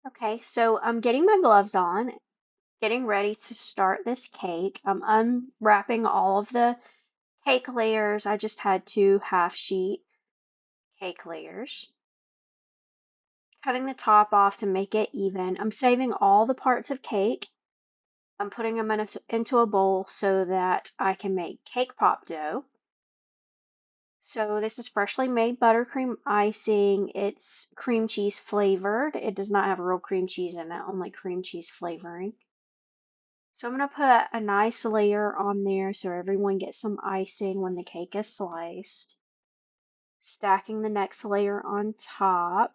Okay, so I'm getting my gloves on, getting ready to start this cake. I'm unwrapping all of the cake layers. I just had two half sheet cake layers. Cutting the top off to make it even. I'm saving all the parts of cake. I'm putting them into a bowl so that I can make cake pop dough. So this is freshly made buttercream icing. It's cream cheese flavored. It does not have real cream cheese in it, only cream cheese flavoring. So I'm going to put a nice layer on there so everyone gets some icing when the cake is sliced. Stacking the next layer on top.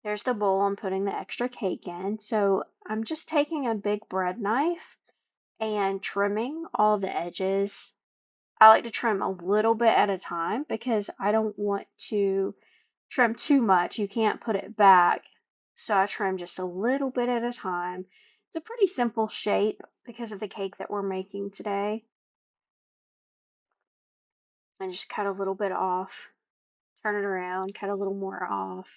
There's the bowl I'm putting the extra cake in. So I'm just taking a big bread knife and trimming all the edges. I like to trim a little bit at a time because I don't want to trim too much. You can't put it back. So I trim just a little bit at a time. It's a pretty simple shape because of the cake that we're making today. And just cut a little bit off, turn it around, cut a little more off,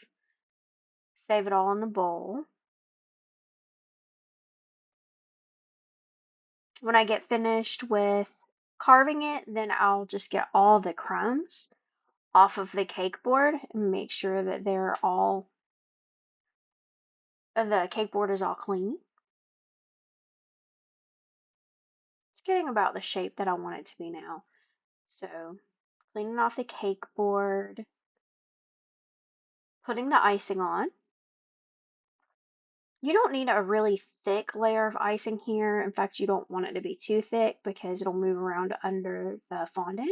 save it all in the bowl. When I get finished with carving it, then I'll just get all the crumbs off of the cake board and make sure that the cake board is all clean. It's getting about the shape that I want it to be now. So cleaning off the cake board, putting the icing on. You don't need a really thick layer of icing here. In fact, you don't want it to be too thick because it'll move around under the fondant.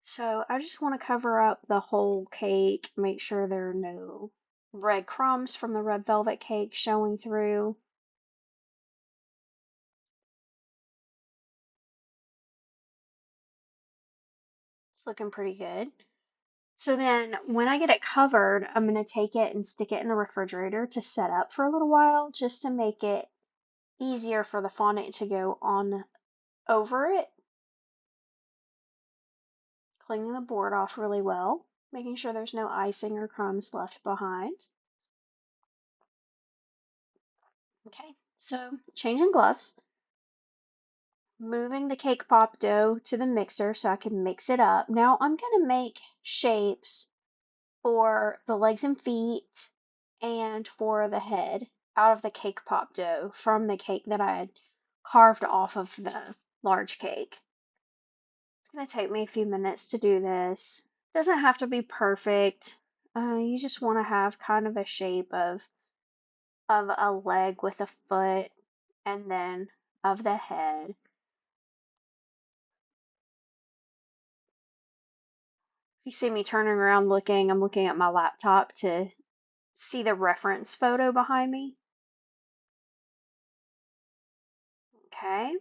So I just want to cover up the whole cake, make sure there are no red crumbs from the red velvet cake showing through. It's looking pretty good. So then when I get it covered, I'm going to take it and stick it in the refrigerator to set up for a little while just to make it easier for the fondant to go on over it. Cleaning the board off really well, making sure there's no icing or crumbs left behind. Okay, so changing gloves, moving the cake pop dough to the mixer so I can mix it up. Now I'm going to make shapes for the legs and feet and for the head out of the cake pop dough from the cake that I had carved off of the large cake. It's going to take me a few minutes to do this. Doesn't have to be perfect. You just want to have kind of a shape of a leg with a foot and then of the head. If you see me turning around looking, I'm looking at my laptop to see the reference photo behind me. Okay.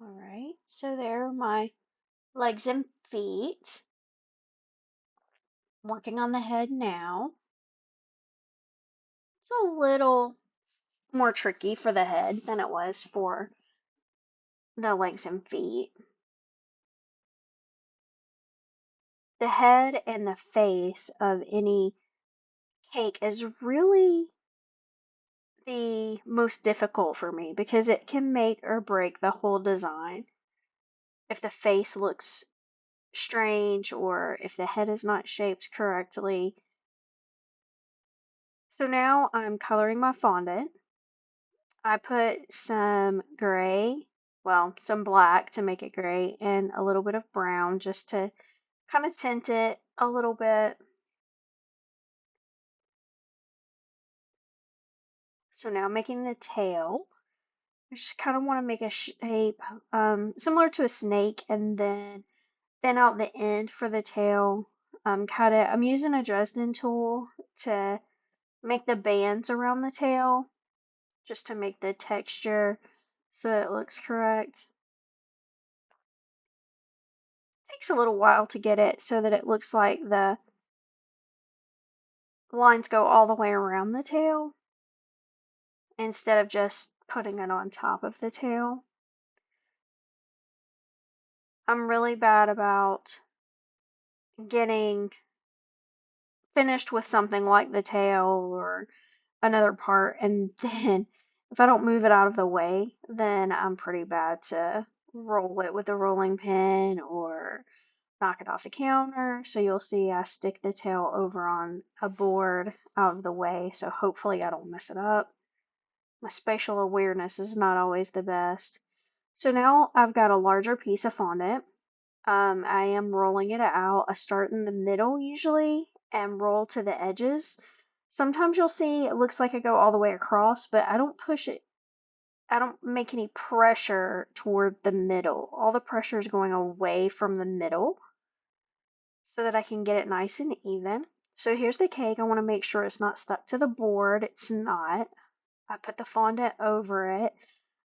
All right. So there are my legs and feet. Working on the head now. It's a little more tricky for the head than it was for the legs and feet. The head and the face of any cake is really the most difficult for me because it can make or break the whole design. If the face looks strange or if the head is not shaped correctly. So now I'm coloring my fondant. I put some gray, well, some black to make it gray, and a little bit of brown just to kind of tint it a little bit. So now I'm making the tail. I just kind of want to make a shape similar to a snake and then thin out the end for the tail. Cut it. I'm using a Dresden tool to make the bands around the tail just to make the texture so it looks correct. Takes a little while to get it so that it looks like the lines go all the way around the tail instead of just putting it on top of the tail. I'm really bad about getting finished with something like the tail or another part, and then if I don't move it out of the way, then I'm pretty bad to roll it with a rolling pin or knock it off the counter. So you'll see I stick the tail over on a board out of the way, so hopefully I don't mess it up. My spatial awareness is not always the best. So now I've got a larger piece of fondant. I am rolling it out. I start in the middle usually and roll to the edges. Sometimes you'll see it looks like I go all the way across, but I don't push it. I don't make any pressure toward the middle. All the pressure is going away from the middle so that I can get it nice and even. So here's the cake. I want to make sure it's not stuck to the board. It's not. I put the fondant over it.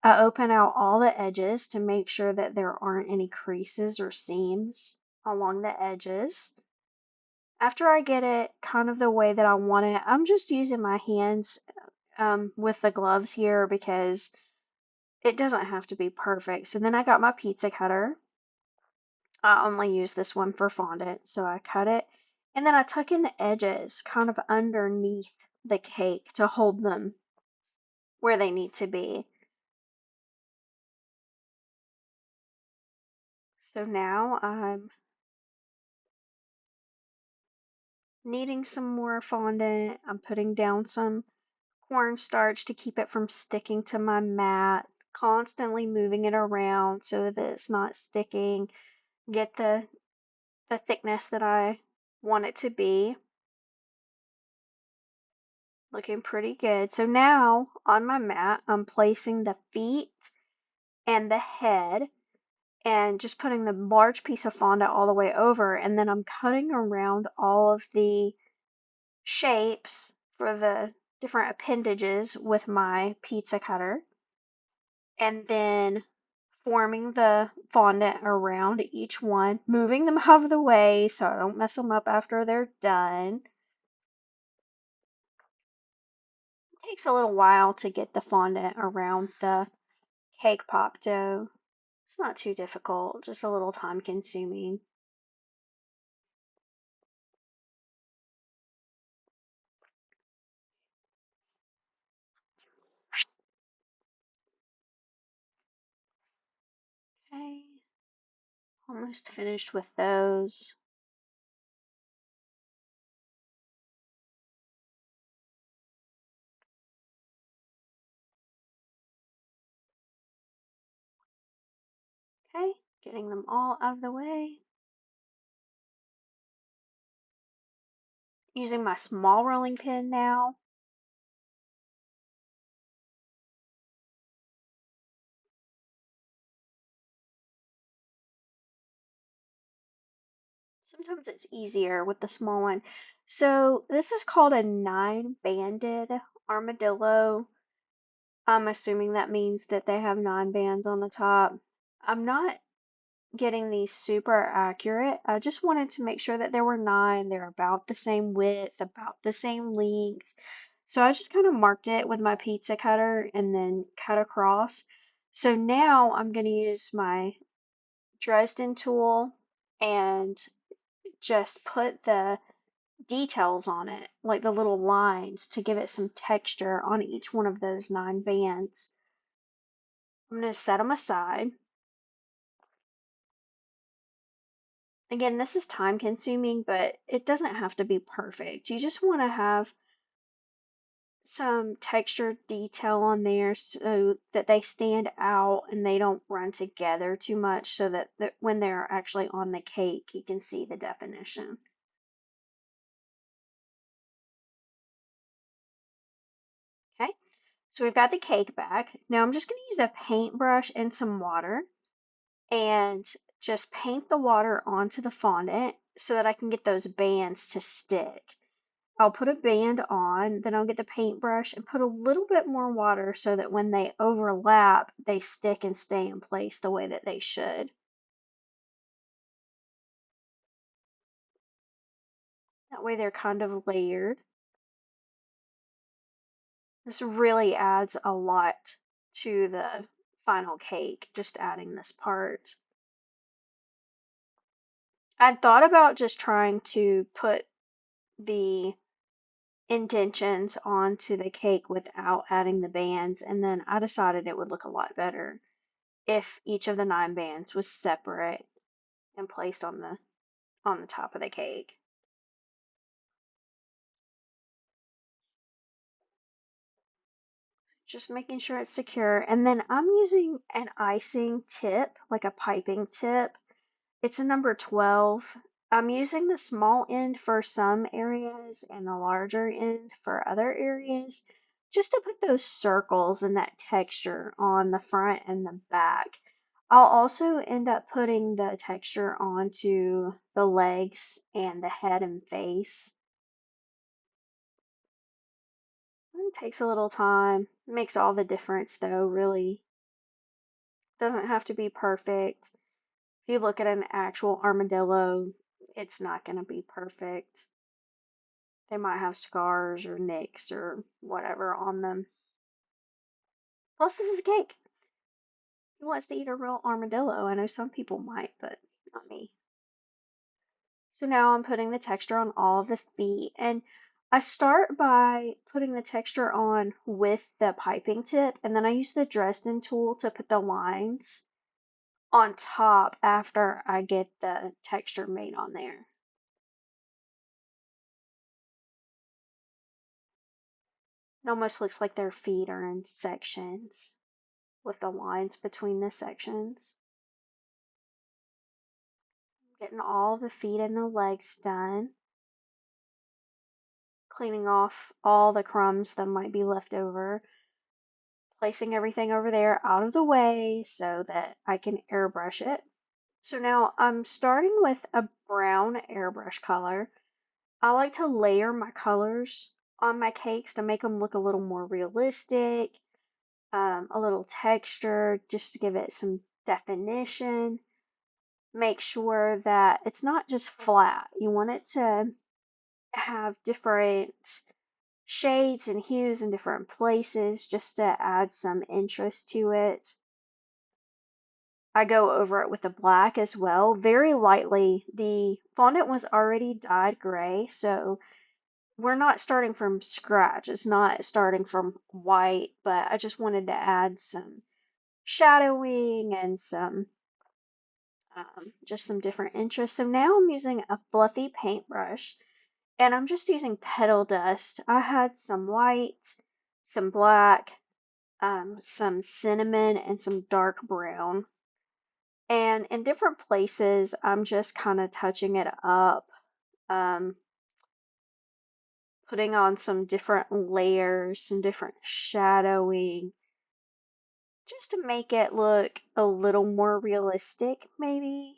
I open out all the edges to make sure that there aren't any creases or seams along the edges. After I get it kind of the way that I want it, I'm just using my hands with the gloves here because it doesn't have to be perfect. So then I got my pizza cutter. I only use this one for fondant, so I cut it. And then I tuck in the edges kind of underneath the cake to hold them where they need to be. So now I'm kneading some more fondant. I'm putting down some cornstarch to keep it from sticking to my mat, constantly moving it around so that it's not sticking. Get the thickness that I want it to be. Looking pretty good. So now on my mat, I'm placing the feet and the head and just putting the large piece of fondant all the way over, and then I'm cutting around all of the shapes for the different appendages with my pizza cutter, and then forming the fondant around each one, moving them out of the way so I don't mess them up after they're done. It takes a little while to get the fondant around the cake pop dough. It's not too difficult, just a little time consuming. Okay, almost finished with those. Okay, getting them all out of the way. Using my small rolling pin now. Sometimes it's easier with the small one. So this is called a 9-banded armadillo. I'm assuming that means that they have 9 bands on the top. I'm not getting these super accurate. I just wanted to make sure that there were 9. They're about the same width, about the same length. So I just kind of marked it with my pizza cutter and then cut across. So now I'm going to use my Dresden tool and just put the details on it, like the little lines, to give it some texture on each one of those 9 bands. I'm going to set them aside. Again, this is time consuming, but it doesn't have to be perfect. You just want to have some texture detail on there so that they stand out and they don't run together too much so that when they're actually on the cake, you can see the definition. Okay, so we've got the cake back. Now I'm just going to use a paintbrush and some water and just paint the water onto the fondant so that I can get those bands to stick. I'll put a band on, then I'll get the paintbrush and put a little bit more water so that when they overlap, they stick and stay in place the way that they should. That way they're kind of layered. This really adds a lot to the final cake, just adding this part. I thought about just trying to put the indentions onto the cake without adding the bands, and then I decided it would look a lot better if each of the 9 bands was separate and placed on the top of the cake. Just making sure it's secure. And then I'm using an icing tip, like a piping tip. It's a number 12. I'm using the small end for some areas and the larger end for other areas, just to put those circles and that texture on the front and the back. I'll also end up putting the texture onto the legs and the head and face. It takes a little time. It makes all the difference though, really. Doesn't have to be perfect. If you look at an actual armadillo, it's not going to be perfect. They might have scars or nicks or whatever on them. Plus, this is a cake. Who wants to eat a real armadillo? I know some people might, but not me. So now I'm putting the texture on all of the feet, and I start by putting the texture on with the piping tip, and then I use the Dresden tool to put the lines on top after I get the texture made on there. It almost looks like their feet are in sections with the lines between the sections. Getting all the feet and the legs done. Cleaning off all the crumbs that might be left over. Placing everything over there out of the way so that I can airbrush it. So now I'm starting with a brown airbrush color. I like to layer my colors on my cakes to make them look a little more realistic, a little texture, just to give it some definition. Make sure that it's not just flat. You want it to have different shades and hues in different places just to add some interest to it. I go over it with the black as well, very lightly. The fondant was already dyed gray, so we're not starting from scratch. It's not starting from white, but I just wanted to add some shadowing and some just some different interests. So now I'm using a fluffy paintbrush and I'm just using petal dust. I had some white, some black, some cinnamon, and some dark brown. And in different places, I'm just kind of touching it up, um, putting on some different layers, some different shadowing, just to make it look a little more realistic, maybe.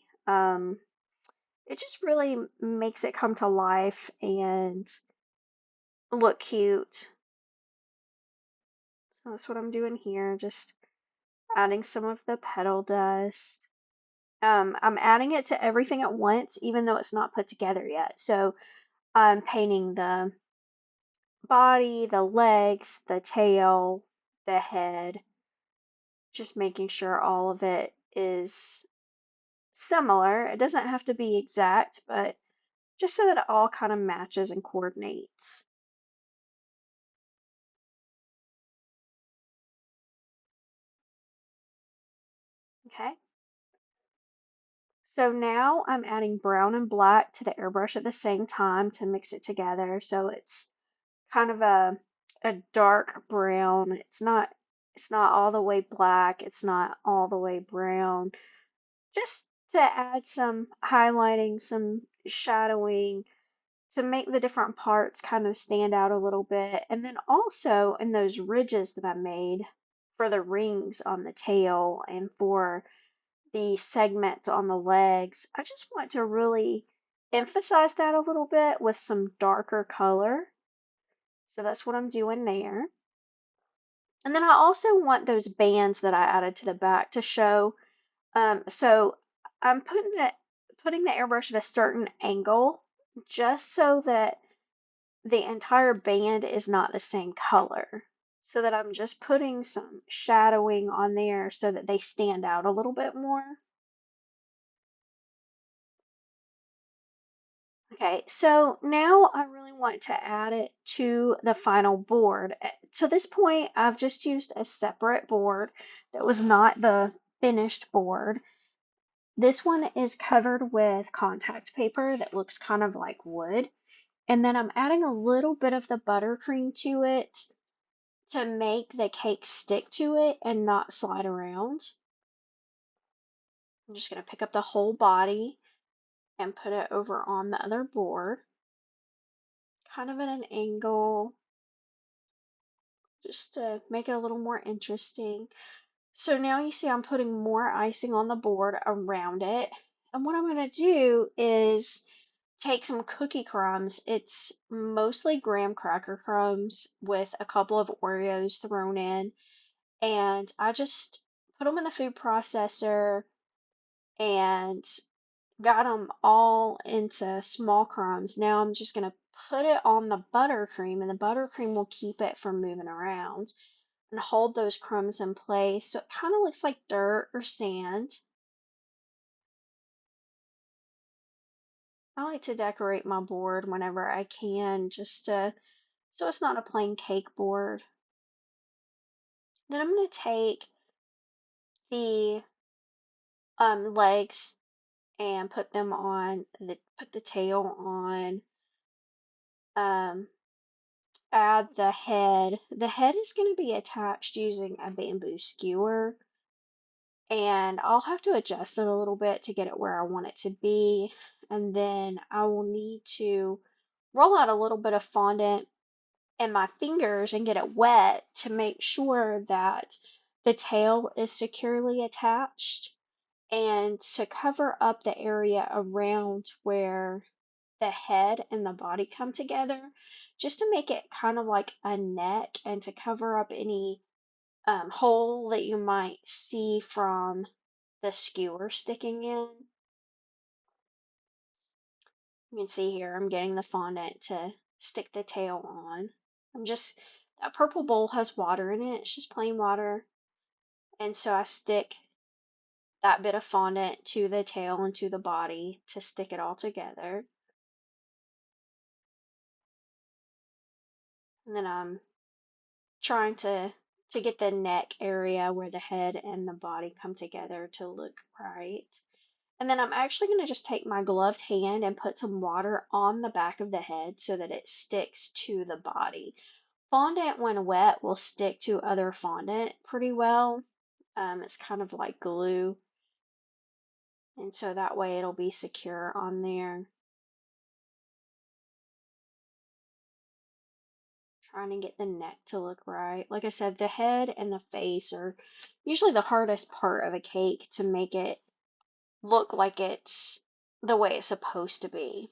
It just really makes it come to life and look cute. So that's what I'm doing here, just adding some of the petal dust. I'm adding it to everything at once, even though it's not put together yet. So I'm painting the body, the legs, the tail, the head, just making sure all of it is similar. It doesn't have to be exact, but just so that it all kind of matches and coordinates. Okay. So now I'm adding brown and black to the airbrush at the same time to mix it together. So it's kind of a dark brown. It's not all the way black. It's not all the way brown. Just to add some highlighting, some shadowing to make the different parts kind of stand out a little bit. And then also in those ridges that I made for the rings on the tail and for the segments on the legs, I just want to really emphasize that a little bit with some darker color. So that's what I'm doing there. And then I also want those bands that I added to the back to show. So I'm putting the airbrush at a certain angle just so that the entire band is not the same color. So that I'm just putting some shadowing on there so that they stand out a little bit more. Okay, so now I really want to add it to the final board. To this point, I've just used a separate board that was not the finished board. This one is covered with contact paper that looks kind of like wood. And then I'm adding a little bit of the buttercream to it to make the cake stick to it and not slide around. I'm just going to pick up the whole body and put it over on the other board, kind of at an angle, just to make it a little more interesting. So now you see I'm putting more icing on the board around it. And what I'm going to do is take some cookie crumbs. It's mostly graham cracker crumbs with a couple of Oreos thrown in. And I just put them in the food processor and got them all into small crumbs. Now I'm just going to put it on the buttercream, and the buttercream will keep it from moving around and hold those crumbs in place. So it kind of looks like dirt or sand. I like to decorate my board whenever I can, just to, so it's not a plain cake board. Then I'm going to take the legs and put them on, put the tail on, um, add the head. The head is going to be attached using a bamboo skewer, and I'll have to adjust it a little bit to get it where I want it to be. And then I will need to roll out a little bit of fondant in my fingers and get it wet to make sure that the tail is securely attached, and to cover up the area around where the head and the body come together, just to make it kind of like a neck and to cover up any hole that you might see from the skewer sticking in. You can see here I'm getting the fondant to stick the tail on. I'm just, that purple bowl has water in it. It's just plain water. And so I stick that bit of fondant to the tail and to the body to stick it all together. And then I'm trying to get the neck area where the head and the body come together to look right. And then I'm actually going to just take my gloved hand and put some water on the back of the head so that it sticks to the body. Fondant, when wet, will stick to other fondant pretty well. It's kind of like glue, and so that way it'll be secure on there. Trying to get the neck to look right. Like I said, the head and the face are usually the hardest part of a cake to make it look like it's the way it's supposed to be.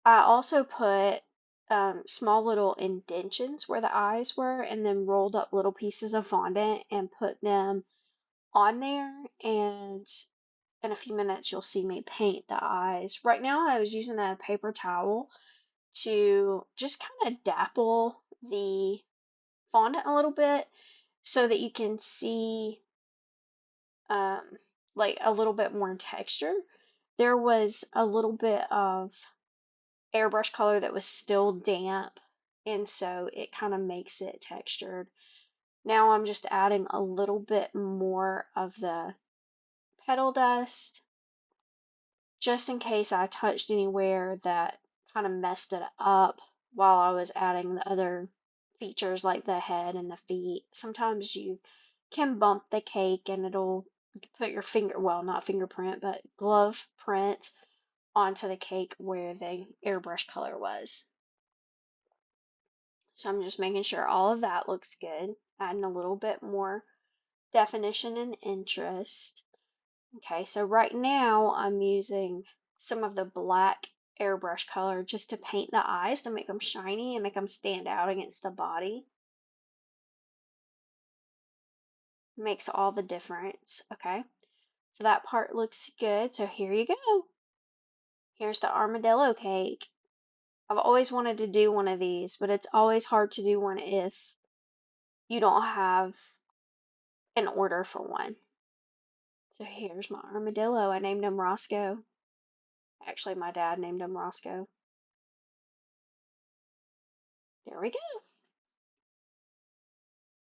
I also put small little indentions where the eyes were, and then rolled up little pieces of fondant and put them on there. And in a few minutes, you'll see me paint the eyes. Right now, I was using a paper towel to just kind of dapple the fondant a little bit so that you can see um, like a little bit more texture. There was a little bit of airbrush color that was still damp, and so it kind of makes it textured. Now I'm just adding a little bit more of the petal dust just in case I touched anywhere that kind of messed it up while I was adding the other features like the head and the feet. Sometimes you can bump the cake and it'll put your finger, well, not fingerprint, but glove print onto the cake where the airbrush color was. So I'm just making sure all of that looks good, adding a little bit more definition and interest. Okay, so right now I'm using some of the black airbrush color just to paint the eyes to make them shiny and make them stand out against the body. Makes all the difference. Okay, so that part looks good. So here you go. Here's the armadillo cake. I've always wanted to do one of these, but it's always hard to do one if you don't have an order for one. So here's my armadillo. I named him Roscoe. Actually, my dad named him Roscoe. There we go.